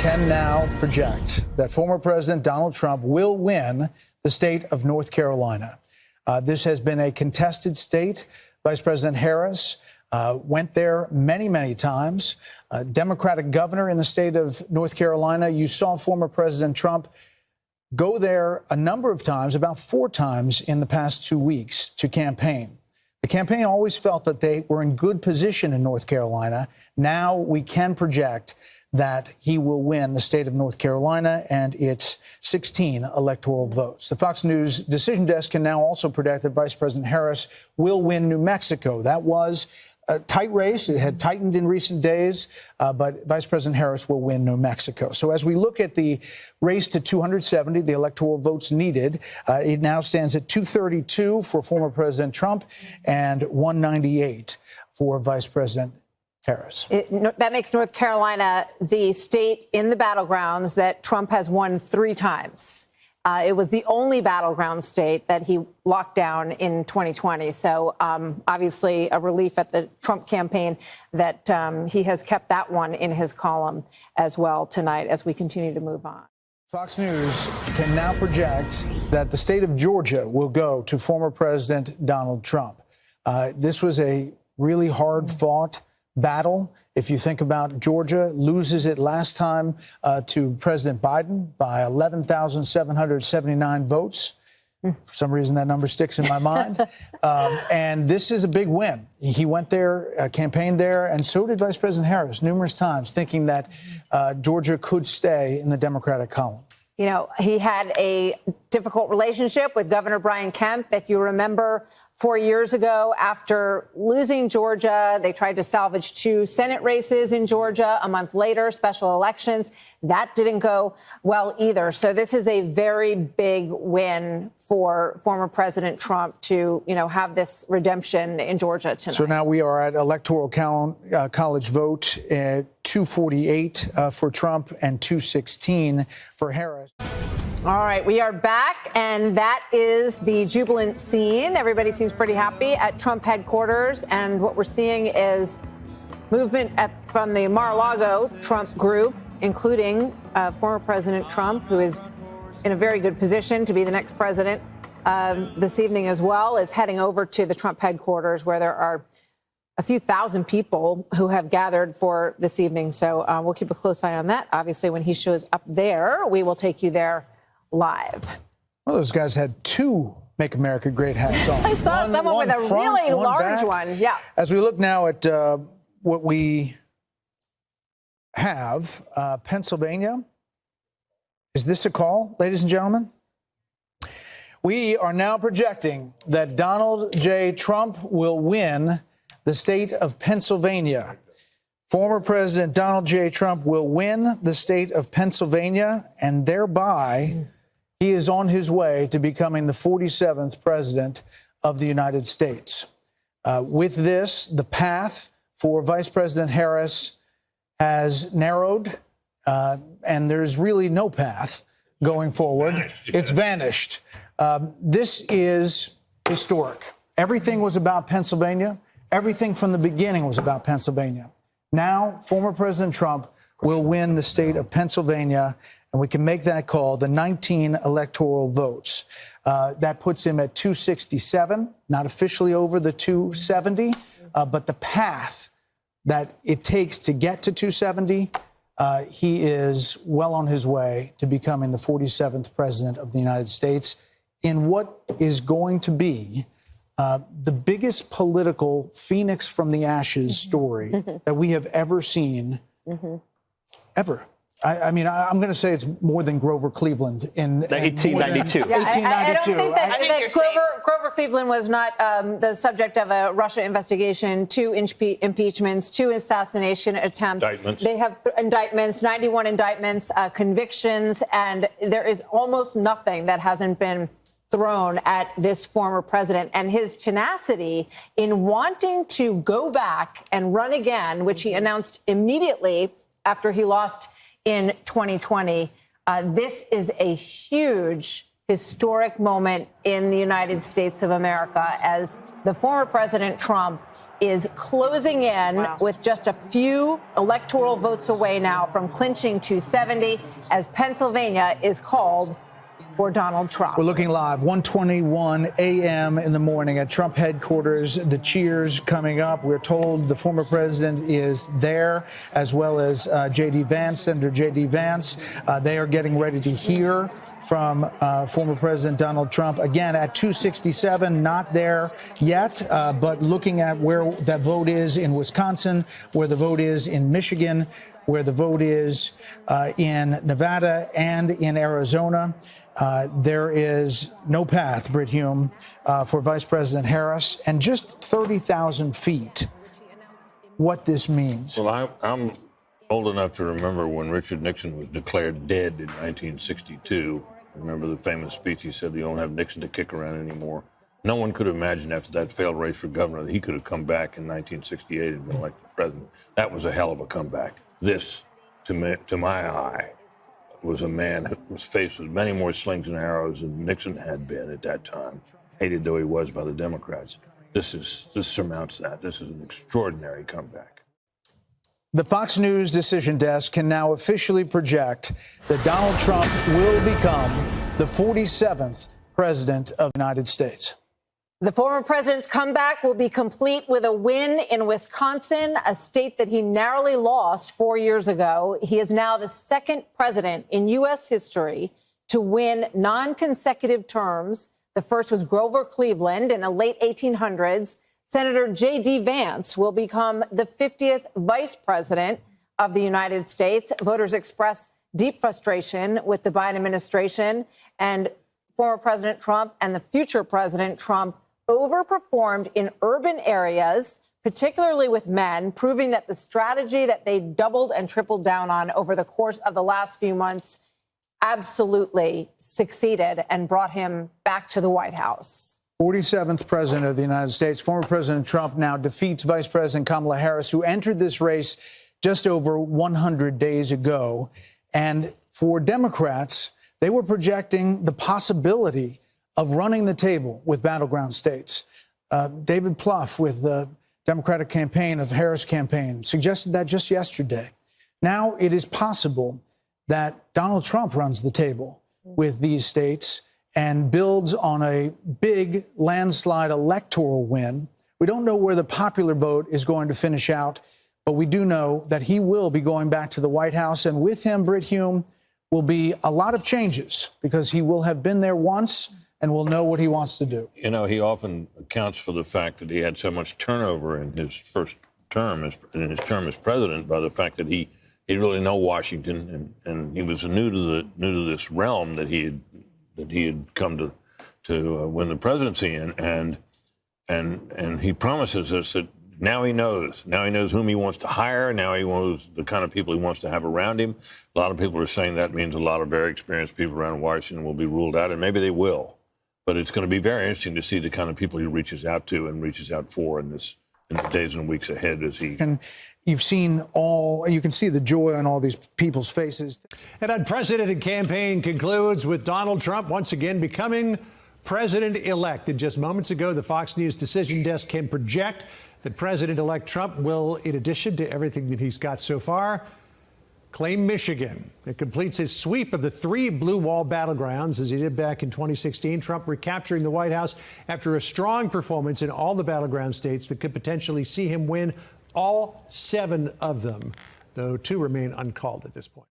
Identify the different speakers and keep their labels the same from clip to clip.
Speaker 1: can now project that former President Donald Trump will win the state of North Carolina. This has been a contested state. Vice President Harris went there many, many times. Democratic governor in the state of North Carolina. You saw former President Trump go there a number of times, about 4 times in the past 2 weeks to campaign. The campaign always felt that they were in good position in North Carolina. Now we can project that he will win the state of North Carolina and its 16 electoral votes. The Fox News decision desk can now also predict that Vice President Harris will win New Mexico. That was a tight race. It had tightened in recent days, but Vice President Harris will win New Mexico. So as we look at the race to 270, the electoral votes needed, it now stands at 232 for former President Trump and 198 for Vice President Harris.
Speaker 2: That makes North Carolina the state in the battlegrounds that Trump has won 3 times. It was the only battleground state that he locked down in 2020. So obviously a relief at the Trump campaign that he has kept that one in his column as well tonight as we continue to move on.
Speaker 1: Fox News can now project that the state of Georgia will go to former President Donald Trump. This was a really hard-fought battle. If you think about Georgia, loses it last time to President Biden by 11,779 votes. For some reason, that number sticks in my mind. And this is a big win. He went there, campaigned there, and so did Vice President Harris numerous times, thinking that Georgia could stay in the Democratic column.
Speaker 2: You know, he had a difficult relationship with Governor Brian Kemp. If you remember, 4 years ago, after losing Georgia, they tried to salvage 2 Senate races in Georgia. A month later, special elections. That didn't go well either. So this is a very big win for former President Trump to, have this redemption in Georgia tonight.
Speaker 1: So now we are at electoral college vote at 248 for Trump and 216 for Harris.
Speaker 2: All right, we are back, and that is the jubilant scene. Everybody seems pretty happy at Trump headquarters, and what we're seeing is movement from the Mar-a-Lago Trump group, including former President Trump, who is in a very good position to be the next president this evening as well, is heading over to the Trump headquarters, where there are a few thousand people who have gathered for this evening. So we'll keep a close eye on that. Obviously, when he shows up there, we will take you there live.
Speaker 1: Well, those guys had 2 Make America Great hats on.
Speaker 2: I saw someone with a really large one. Yeah.
Speaker 1: As we look now at what we have, Pennsylvania. Is this a call, ladies and gentlemen? We are now projecting that Donald J. Trump will win the state of Pennsylvania. Former President Donald J. Trump will win the state of Pennsylvania, and thereby he is on his way to becoming the 47th president of the United States. With this, the path for Vice President Harris has narrowed, and there's really no path going forward. It's vanished. This is historic. Everything was about Pennsylvania. Everything from the beginning was about Pennsylvania. Now, former President Trump will win the state of Pennsylvania, and we can make that call, the 19 electoral votes. That puts him at 267, not officially over the 270, but the path that it takes to get to 270, he is well on his way to becoming the 47th president of the United States in what is going to be the biggest political phoenix from the ashes story that we have ever seen, ever. I mean, I'm going to say it's more than Grover Cleveland in
Speaker 3: 1892.
Speaker 2: Yeah, 1892. I don't think that Grover Cleveland was not the subject of a Russia investigation, 2 impeachments, 2 assassination attempts.
Speaker 3: Indictments.
Speaker 2: They have indictments, 91 indictments, convictions, and there is almost nothing that hasn't been thrown at this former president, and his tenacity in wanting to go back and run again, which he announced immediately after he lost in 2020. This is a huge historic moment in the United States of America as the former President Trump is closing in with just a few electoral votes away now from clinching 270 as Pennsylvania is called for Donald Trump.
Speaker 1: We're looking live, 1:21 a.m. in the morning at Trump headquarters. The cheers coming up. We're told the former president is there, as well as J.D. Vance, Senator J.D. Vance. They are getting ready to hear from former President Donald Trump. Again, at 267, not there yet, but looking at where that vote is in Wisconsin, where the vote is in Michigan, where the vote is in Nevada and in Arizona. There is no path, Brit Hume, for Vice President Harris, and just 30,000 feet. What this means.
Speaker 3: Well, I'm old enough to remember when Richard Nixon was declared dead in 1962. Remember the famous speech he said, "You don't have Nixon to kick around anymore." No one could have imagined after that failed race for governor that he could have come back in 1968 and been elected president. That was a hell of a comeback. This, to my eye, was a man who was faced with many more slings and arrows than Nixon had been at that time, hated though he was by the Democrats. This surmounts that. This is an extraordinary comeback.
Speaker 1: The Fox News decision desk can now officially project that Donald Trump will become the 47th president of the United States.
Speaker 2: The former president's comeback will be complete with a win in Wisconsin, a state that he narrowly lost 4 years ago. He is now the second president in U.S. history to win non-consecutive terms. The first was Grover Cleveland in the late 1800s. Senator J.D. Vance will become the 50th vice president of the United States. Voters express deep frustration with the Biden administration, and former President Trump and the future President Trump overperformed in urban areas, particularly with men, proving that the strategy that they doubled and tripled down on over the course of the last few months absolutely succeeded and brought him back to the White House.
Speaker 1: 47th president of the United States. Former President Trump now defeats Vice President Kamala Harris, who entered this race just over 100 days ago. And for Democrats, they were projecting the possibility of running the table with battleground states. David Plouffe with the Democratic campaign of Harris campaign suggested that just yesterday. Now it is possible that Donald Trump runs the table with these states and builds on a big landslide electoral win. We don't know where the popular vote is going to finish out, but we do know that he will be going back to the White House. And with him, Brit Hume, will be a lot of changes because he will have been there once and will know what he wants to do.
Speaker 3: You know, he often accounts for the fact that he had so much turnover in his first term, in his term as president, by the fact that he didn't really know Washington, and he was new to this realm that he had come to win the presidency in, and he promises us that now he knows whom he wants to hire. Now he knows the kind of people he wants to have around him. A lot of people are saying that means a lot of very experienced people around Washington will be ruled out, and maybe they will. But it's going to be very interesting to see the kind of people he reaches out to and reaches out for in the days and weeks ahead as he.
Speaker 1: And you've seen you can see the joy on all these people's faces.
Speaker 4: An unprecedented campaign concludes with Donald Trump once again becoming president-elect. And just moments ago, the Fox News decision desk can project that President-elect Trump will, in addition to everything that he's got so far, claim Michigan. It completes his sweep of the 3 blue wall battlegrounds as he did back in 2016. Trump recapturing the White House after a strong performance in all the battleground states that could potentially see him win all 7 of them, though 2 remain uncalled at this point.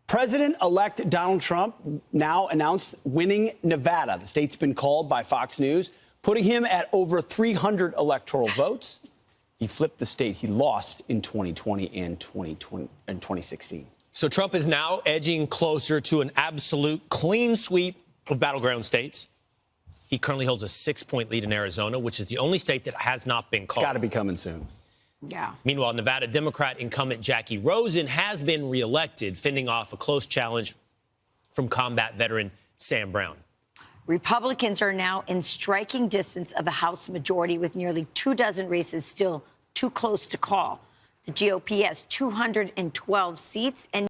Speaker 5: President-elect Donald Trump now announced winning Nevada. The state's been called by Fox News, putting him at over 300 electoral votes. He flipped the state he lost in 2020 and 2016.
Speaker 6: So Trump is now edging closer to an absolute clean sweep of battleground states. He currently holds a 6-point lead in Arizona, which is the only state that has not been called.
Speaker 5: It's got to be coming soon.
Speaker 2: Yeah.
Speaker 6: Meanwhile, Nevada Democrat incumbent Jackie Rosen has been reelected, fending off a close challenge from combat veteran Sam Brown.
Speaker 7: Republicans are now in striking distance of a House majority with nearly 24 races still too close to call. The GOP has 212 seats and